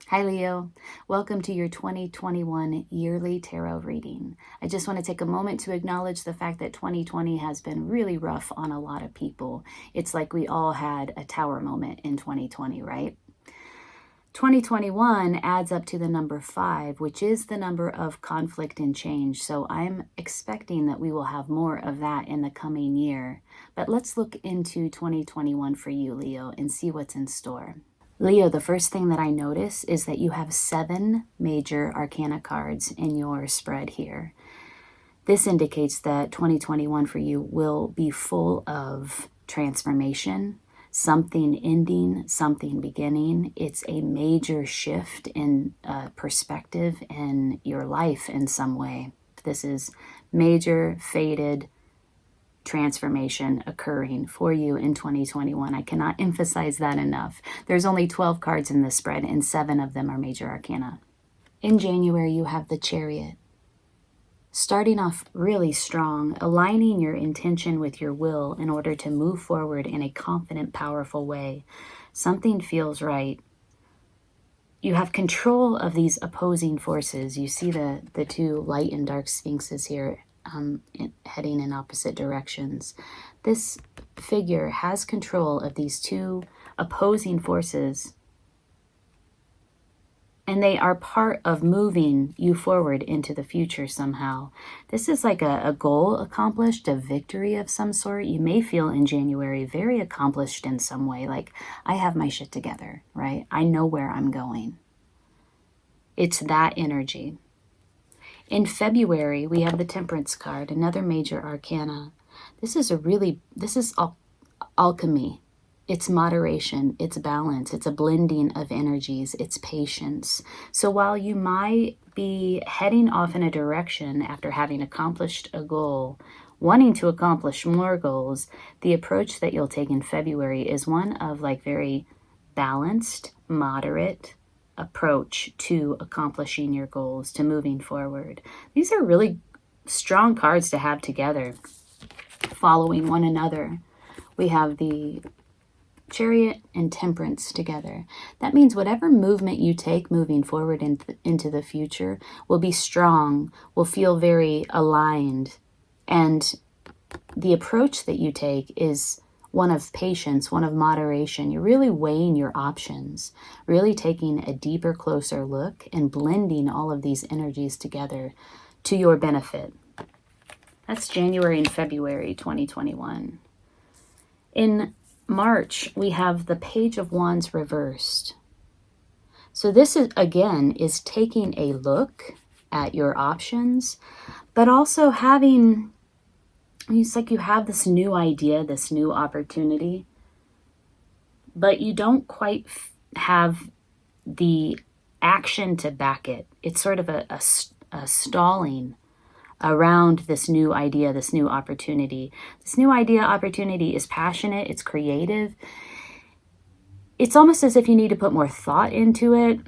Hi Leo, welcome to your 2021 yearly tarot reading. I just want to take a moment to acknowledge the fact that 2020 has been really rough on a lot of people. It's like we all had a tower moment in 2020, right? 2021 adds up to the number 5, which is the number of conflict and change. So I'm expecting that we will have more of that in the coming year. But let's look into 2021 for you, Leo, and see what's in store. Leo, the first thing that I notice is that you have 7 major arcana cards in your spread here. This indicates that 2021 for you will be full of transformation, something ending, something beginning. It's a major shift in perspective in your life in some way. This is major, faded transformation occurring for you in 2021. I cannot emphasize that enough. There's only 12 cards in this spread, and 7 of them are major arcana. In January, you have the Chariot. Starting off really strong, aligning your intention with your will in order to move forward in a confident, powerful way. Something feels right. You have control of these opposing forces. You see the two light and dark sphinxes here heading in opposite directions. This figure has control of these two opposing forces, and they are part of moving you forward into the future somehow. This is like a goal accomplished, a victory of some sort. You may feel in January very accomplished in some way, like I have my shit together, right? I know where I'm going. It's that energy. In February, we have the Temperance card, another major arcana. This is alchemy. It's moderation, it's balance, it's a blending of energies, it's patience. So while you might be heading off in a direction after having accomplished a goal, wanting to accomplish more goals, the approach that you'll take in February is one of like very balanced, moderate approach to accomplishing your goals, to moving forward. These are really strong cards to have together, following one another. We have the Chariot and Temperance together. That means whatever movement you take moving forward into the future will be strong, will feel very aligned, and the approach that you take is one of patience, one of moderation. You're really weighing your options, really taking a deeper, closer look and blending all of these energies together to your benefit. That's January and February 2021. In March, we have the Page of Wands reversed. So this is, again, is taking a look at your options, but also having, it's like you have this new idea, this new opportunity, but you don't quite have the action to back it. It's sort of a stalling around this new idea, this new opportunity. This new idea, opportunity is passionate, it's creative. It's almost as if you need to put more thought into it.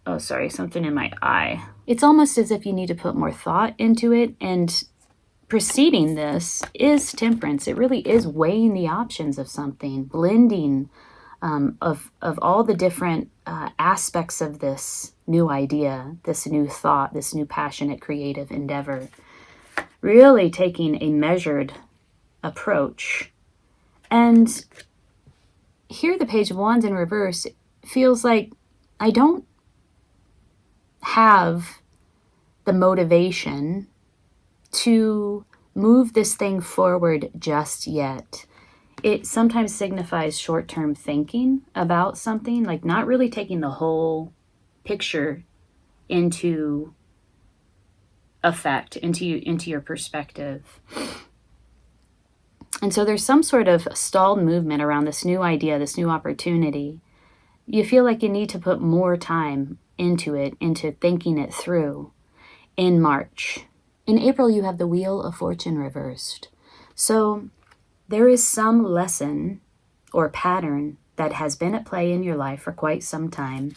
Oh, sorry, something in my eye. It's almost as if you need to put more thought into it, and preceding this is Temperance. It really is weighing the options of something, blending of all the different aspects of this new idea, this new thought, this new passionate creative endeavor. Really taking a measured approach. And here the Page of Wands in reverse feels like I don't have the motivation to move this thing forward just yet. It sometimes signifies short-term thinking about something, like not really taking the whole picture into effect, into your perspective. And so there's some sort of stalled movement around this new idea, this new opportunity. You feel like you need to put more time into it, into thinking it through in March. In April, you have the Wheel of Fortune reversed. So there is some lesson or pattern that has been at play in your life for quite some time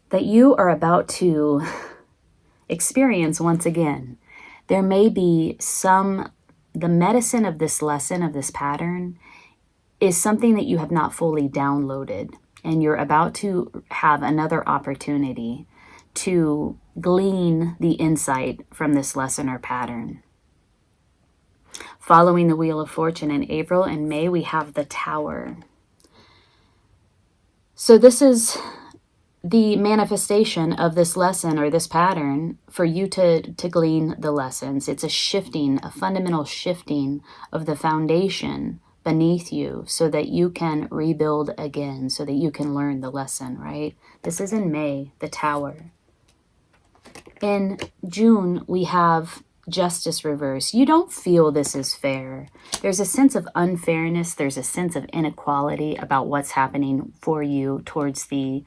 that you are about to experience once again. There may be the medicine of this lesson, of this pattern, is something that you have not fully downloaded. and you're about to have another opportunity to glean the insight from this lesson or pattern. Following the Wheel of Fortune in April and May, we have the Tower. So this is the manifestation of this lesson or this pattern for you to glean the lessons. It's a shifting, a fundamental shifting of the foundation beneath you so that you can rebuild again, so that you can learn the lesson, right? This is in May, the Tower. In June, we have Justice reverse. You don't feel this is fair. There's a sense of unfairness. There's a sense of inequality about what's happening for you towards the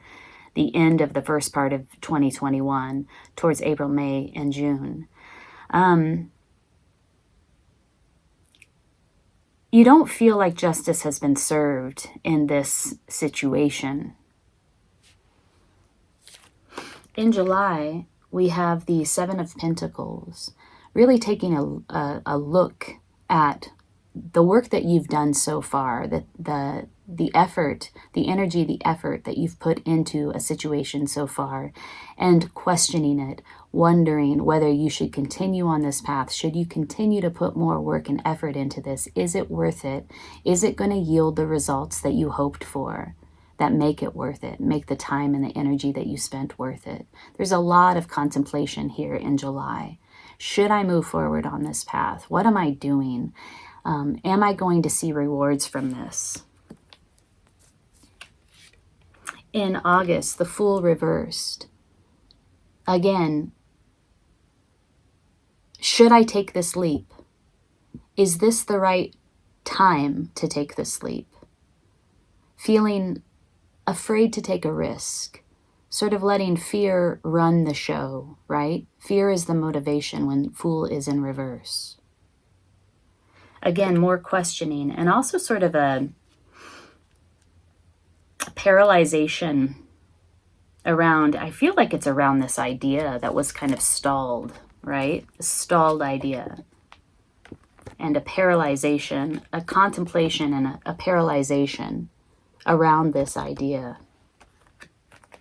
end of the first part of 2021, towards April, May, and June. You don't feel like justice has been served in this situation. In July, we have the Seven of Pentacles, really taking a look at the work that you've done so far, the effort, the energy, the effort that you've put into a situation so far, and questioning it, wondering whether you should continue on this path. Should you continue to put more work and effort into this? Is it worth it? Is it going to yield the results that you hoped for, that make it worth it, make the time and the energy that you spent worth it? There's a lot of contemplation here in July. Should I move forward on this path? What am I doing? Am I going to see rewards from this? In August, the Fool reversed. Again, should I take this leap? Is this the right time to take this leap? Feeling afraid to take a risk, sort of letting fear run the show, right? Fear is the motivation when Fool is in reverse. Again, more questioning, and also sort of a paralyzation around, I feel like it's around this idea that was kind of stalled, right? A stalled idea. And a paralyzation, a contemplation and a paralyzation around this idea.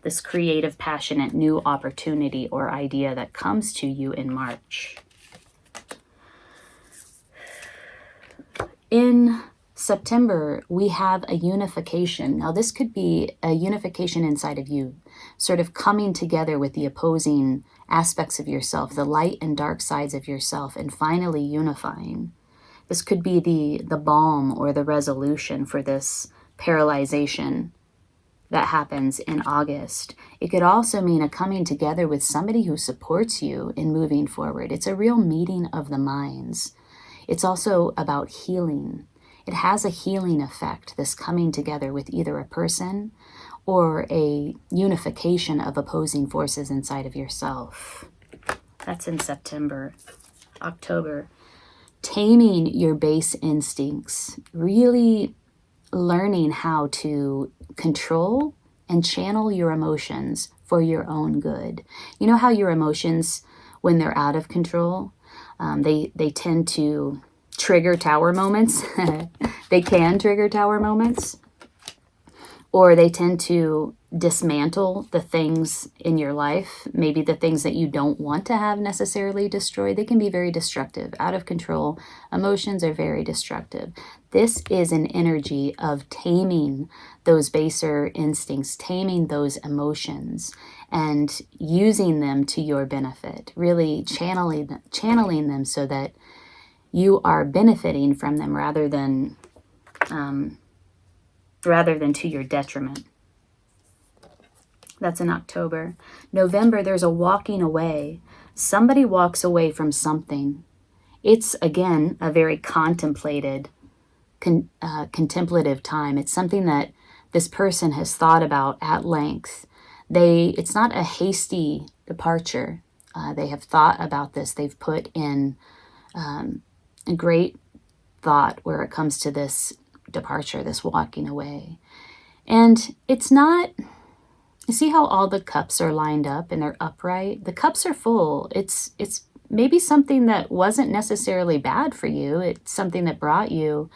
This creative, passionate, new opportunity or idea that comes to you in March. In September, we have a unification. Now, this could be a unification inside of you, sort of coming together with the opposing aspects of yourself, the light and dark sides of yourself, and finally unifying. This could be the balm or the resolution for this paralyzation that happens in August. It could also mean a coming together with somebody who supports you in moving forward. It's a real meeting of the minds. It's also about healing. It has a healing effect, this coming together with either a person or a unification of opposing forces inside of yourself. That's in September. October, taming your base instincts, really learning how to control and channel your emotions for your own good. You know how your emotions, when they're out of control, they tend to trigger tower moments. They can trigger tower moments. Or they tend to dismantle the things in your life, maybe the things that you don't want to have necessarily destroyed. They can be very destructive. Out of control emotions are very destructive. This is an energy of taming those baser instincts, taming those emotions, and using them to your benefit, really channeling them so that you are benefiting from them rather than to your detriment. That's in October. November, there's a walking away. Somebody walks away from something. It's, again, a very contemplative time. It's something that this person has thought about at length. It's not a hasty departure. They have thought about this. They've put in a great thought where it comes to this departure, this walking away. And it's not, you see how all the cups are lined up and they're upright? The cups are full. It's maybe something that wasn't necessarily bad for you. It's something that brought you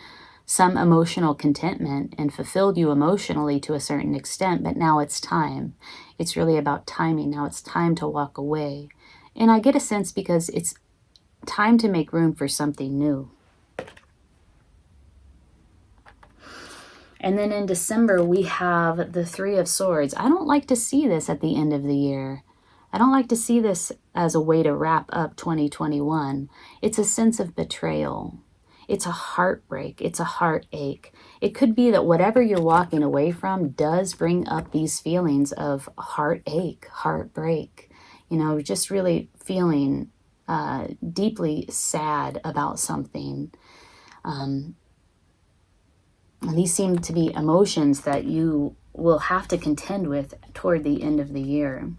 some emotional contentment and fulfilled you emotionally to a certain extent, but now it's time. It's really about timing. Now it's time to walk away. And I get a sense because it's time to make room for something new. And then in December, we have the Three of Swords. I don't like to see this at the end of the year. I don't like to see this as a way to wrap up 2021. It's a sense of betrayal. It's a heartbreak. It's a heartache. It could be that whatever you're walking away from does bring up these feelings of heartache, heartbreak. You know, just really feeling deeply sad about something. And these seem to be emotions that you will have to contend with toward the end of the year.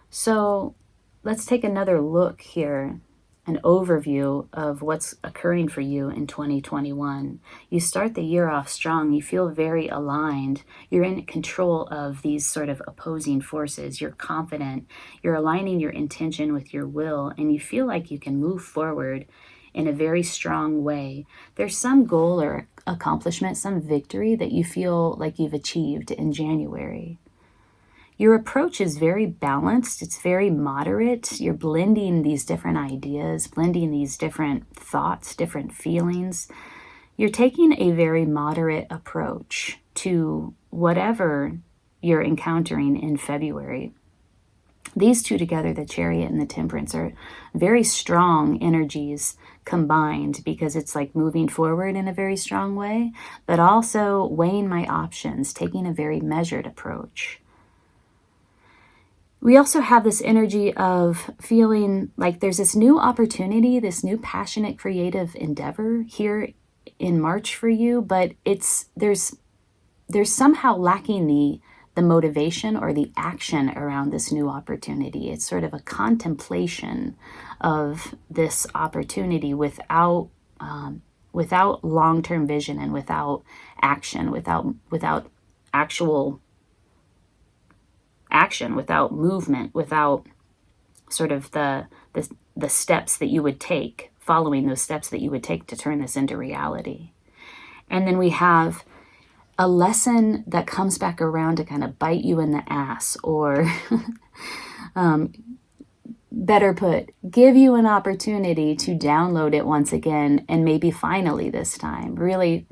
So let's take another look here, an overview of what's occurring for you in 2021. You start the year off strong. You feel very aligned. You're in control of these sort of opposing forces. You're confident. You're aligning your intention with your will, and you feel like you can move forward in a very strong way. There's some goal or accomplishment, some victory that you feel like you've achieved in January. Your approach is very balanced. It's very moderate. You're blending these different ideas, blending these different thoughts, different feelings. You're taking a very moderate approach to whatever you're encountering in February. These two together, the Chariot and the Temperance, are very strong energies combined because it's like moving forward in a very strong way, but also weighing my options, taking a very measured approach. We also have this energy of feeling like there's this new opportunity, this new passionate creative endeavor here in March for you, but there's somehow lacking the motivation or the action around this new opportunity. It's sort of a contemplation of this opportunity without long-term vision and without action, without actual action, without movement, without sort of the steps that you would take, following those steps that you would take to turn this into reality. And then we have a lesson that comes back around to kind of bite you in the ass, or better put, give you an opportunity to download it once again, and maybe finally this time, really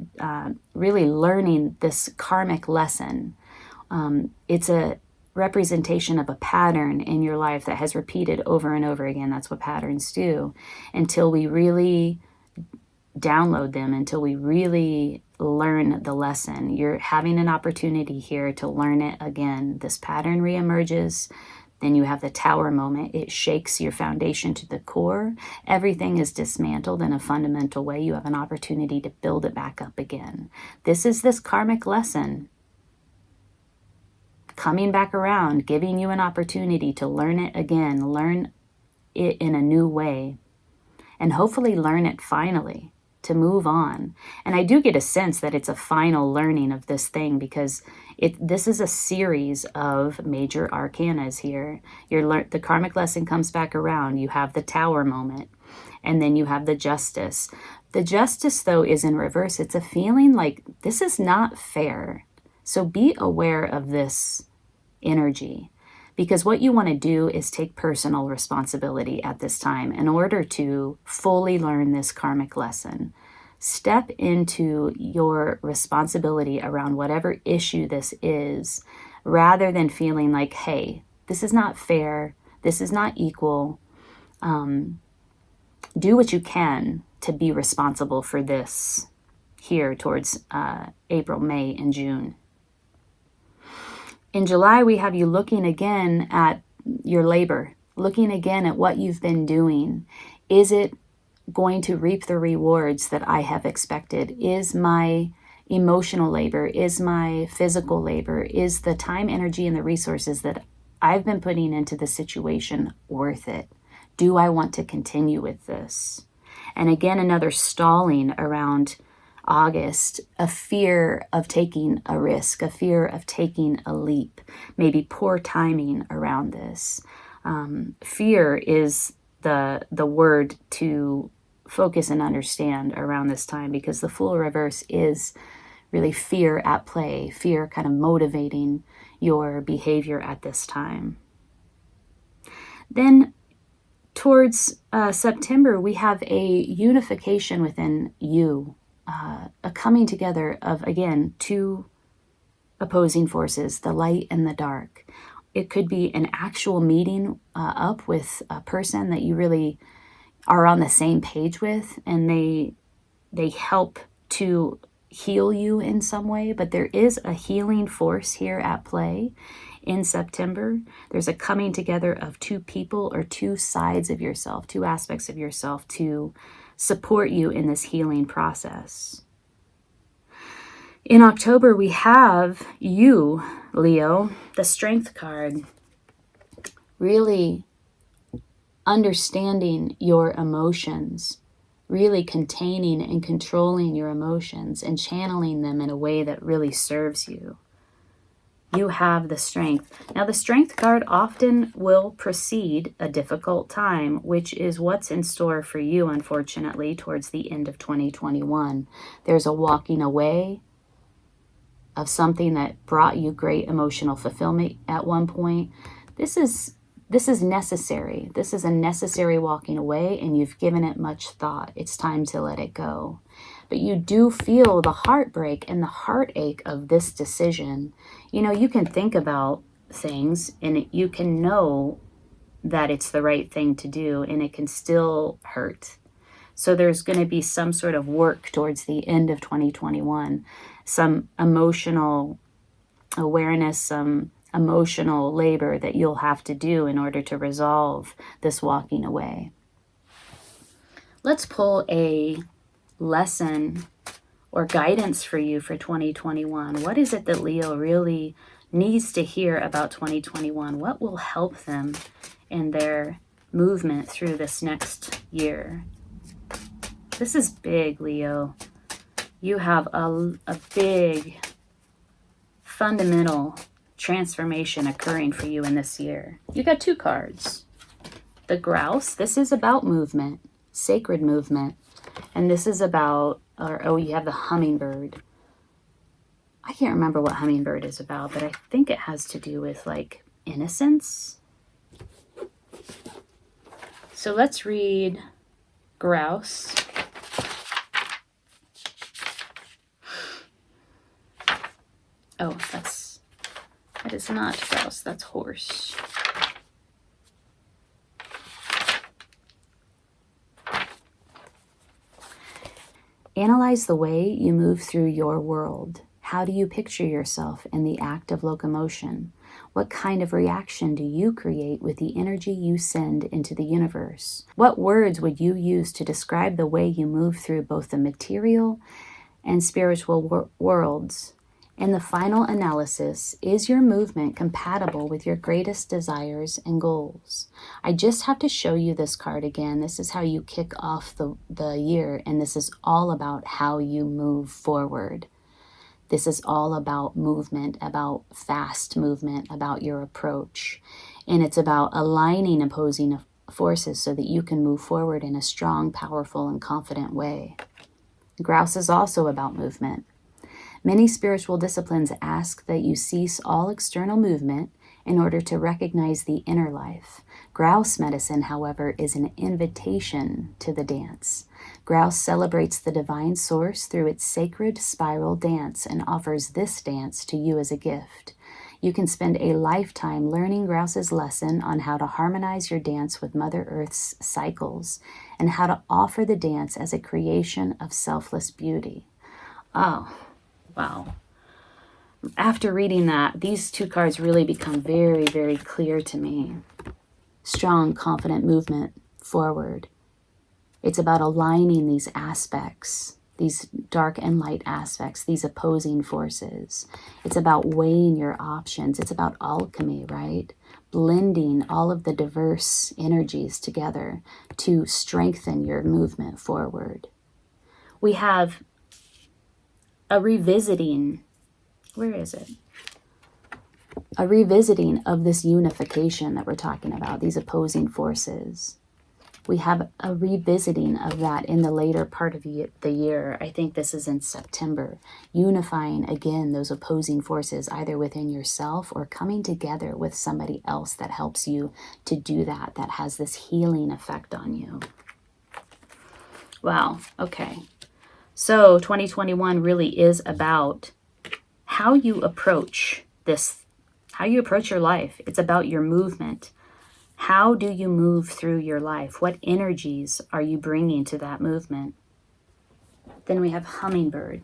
learning this karmic lesson. It's a representation of a pattern in your life that has repeated over and over again. That's what patterns do, until we really download them, until we really learn the lesson. You're having an opportunity here to learn it again. This pattern reemerges. Then you have the tower moment. It shakes your foundation to the core. Everything is dismantled in a fundamental way. You have an opportunity to build it back up again. This is this karmic lesson coming back around, giving you an opportunity to learn it again, learn it in a new way, and hopefully learn it finally, to move on. And I do get a sense that it's a final learning of this thing, because this is a series of major arcanas here. The karmic lesson comes back around. You have the tower moment, and then you have the justice. The justice, though, is in reverse. It's a feeling like this is not fair. So be aware of this energy, because what you want to do is take personal responsibility at this time in order to fully learn this karmic lesson. Step into your responsibility around whatever issue this is, rather than feeling like, hey, this is not fair, this is not equal. Do what you can to be responsible for this here towards April, May, and June. In July, we have you looking again at your labor, looking again at what you've been doing. Is it going to reap the rewards that I have expected? Is my emotional labor, is my physical labor, is the time, energy, and the resources that I've been putting into the situation worth it? Do I want to continue with this? And again, another stalling around August, a fear of taking a risk, a fear of taking a leap, maybe poor timing around this. Fear is the word to focus and understand around this time, because the Fool reverse is really fear at play, fear kind of motivating your behavior at this time. Then towards September, we have a unification within you, a coming together of, again, two opposing forces, the light and the dark. It could be an actual meeting up with a person that you really are on the same page with, and they help to heal you in some way. But there is a healing force here at play in September. There's a coming together of two people or two sides of yourself, two aspects of yourself to support you in this healing process. In October, we have you, Leo, the Strength card, really understanding your emotions, really containing and controlling your emotions and channeling them in a way that really serves you. You have the Strength. Now, the Strength card often will precede a difficult time, which is what's in store for you, unfortunately, towards the end of 2021. There's a walking away of something that brought you great emotional fulfillment at one point. This is necessary. This is a necessary walking away, and you've given it much thought. It's time to let it go. But you do feel the heartbreak and the heartache of this decision. You know, you can think about things and you can know that it's the right thing to do, and it can still hurt. So there's going to be some sort of work towards the end of 2021, some emotional awareness, some emotional labor that you'll have to do in order to resolve this walking away. Let's pull a lesson or guidance for you for 2021. What is it that Leo really needs to hear about 2021? What will help them in their movement through this next year? This is big, Leo. You have a big fundamental transformation occurring for you in this year. You got two cards. The Grouse, this is about movement, sacred movement. And this is about, you have the Hummingbird. I can't remember what Hummingbird is about, but I think it has to do with like innocence. So let's read Grouse. Oh, that is not Grouse, that's Horse. Analyze the way you move through your world. How do you picture yourself in the act of locomotion? What kind of reaction do you create with the energy you send into the universe? What words would you use to describe the way you move through both the material and spiritual worlds? In the final analysis, is your movement compatible with your greatest desires and goals? I just have to show you this card again. This is how you kick off the year, and this is all about how you move forward. This is all about movement, about fast movement, about your approach. And it's about aligning opposing forces so that you can move forward in a strong, powerful, and confident way. Grouse is also about movement. Many spiritual disciplines ask that you cease all external movement in order to recognize the inner life. Grouse medicine, however, is an invitation to the dance. Grouse celebrates the divine source through its sacred spiral dance and offers this dance to you as a gift. You can spend a lifetime learning Grouse's lesson on how to harmonize your dance with Mother Earth's cycles and how to offer the dance as a creation of selfless beauty. Oh, wow. After reading that, these two cards really become very, very clear to me. Strong, confident movement forward. It's about aligning these aspects, these dark and light aspects, these opposing forces. It's about weighing your options. It's about alchemy, right? Blending all of the diverse energies together to strengthen your movement forward. We have a revisiting, where is it? A revisiting of this unification that we're talking about, these opposing forces. We have a revisiting of that in the later part of the year. I think this is in September, unifying again those opposing forces either within yourself or coming together with somebody else that helps you to do that, that has this healing effect on you. Wow, okay. So 2021 really is about how you approach this, how you approach your life. It's about your movement. How do you move through your life? What energies are you bringing to that movement? Then we have Hummingbird.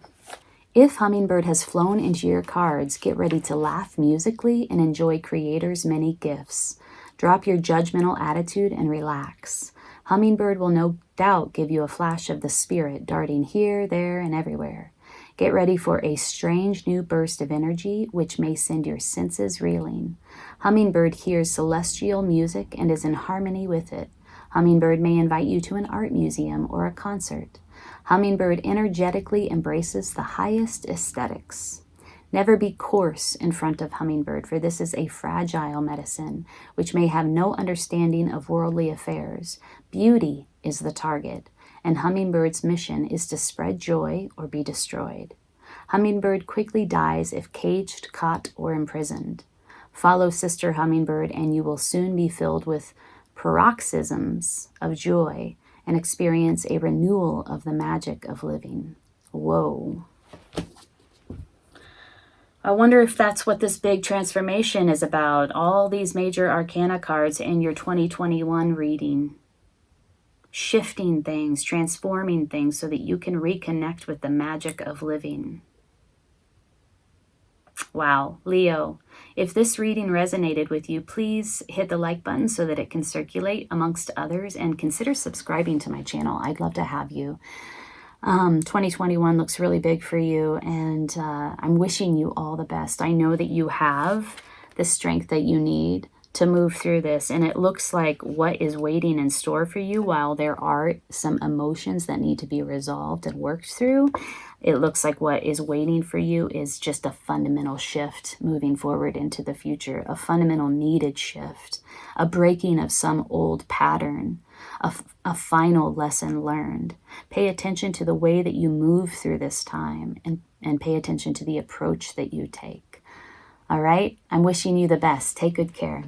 If Hummingbird has flown into your cards, get ready to laugh musically and enjoy Creator's many gifts. Drop your judgmental attitude and relax. Hummingbird will no doubt give you a flash of the spirit darting here, there, and everywhere. Get ready for a strange new burst of energy which may send your senses reeling. Hummingbird hears celestial music and is in harmony with it. Hummingbird may invite you to an art museum or a concert. Hummingbird energetically embraces the highest aesthetics. Never be coarse in front of Hummingbird, for this is a fragile medicine which may have no understanding of worldly affairs. Beauty is the target, and Hummingbird's mission is to spread joy or be destroyed. Hummingbird quickly dies if caged, caught, or imprisoned. Follow Sister Hummingbird, and you will soon be filled with paroxysms of joy and experience a renewal of the magic of living. Whoa. I wonder if that's what this big transformation is about. All these major arcana cards in your 2021 reading. Shifting things, transforming things so that you can reconnect with the magic of living. Wow, Leo, if this reading resonated with you, please hit the like button so that it can circulate amongst others, and consider subscribing to my channel. I'd love to have you. 2021 looks really big for you, and I'm wishing you all the best. I know that you have the strength that you need to move through this, and it looks like what is waiting in store for you, while there are some emotions that need to be resolved and worked through, it looks like what is waiting for you is just a fundamental shift moving forward into the future, a fundamental needed shift, a breaking of some old pattern, a final lesson learned. Pay attention to the way that you move through this time, and pay attention to the approach that you take. All right? I'm wishing you the best. Take good care.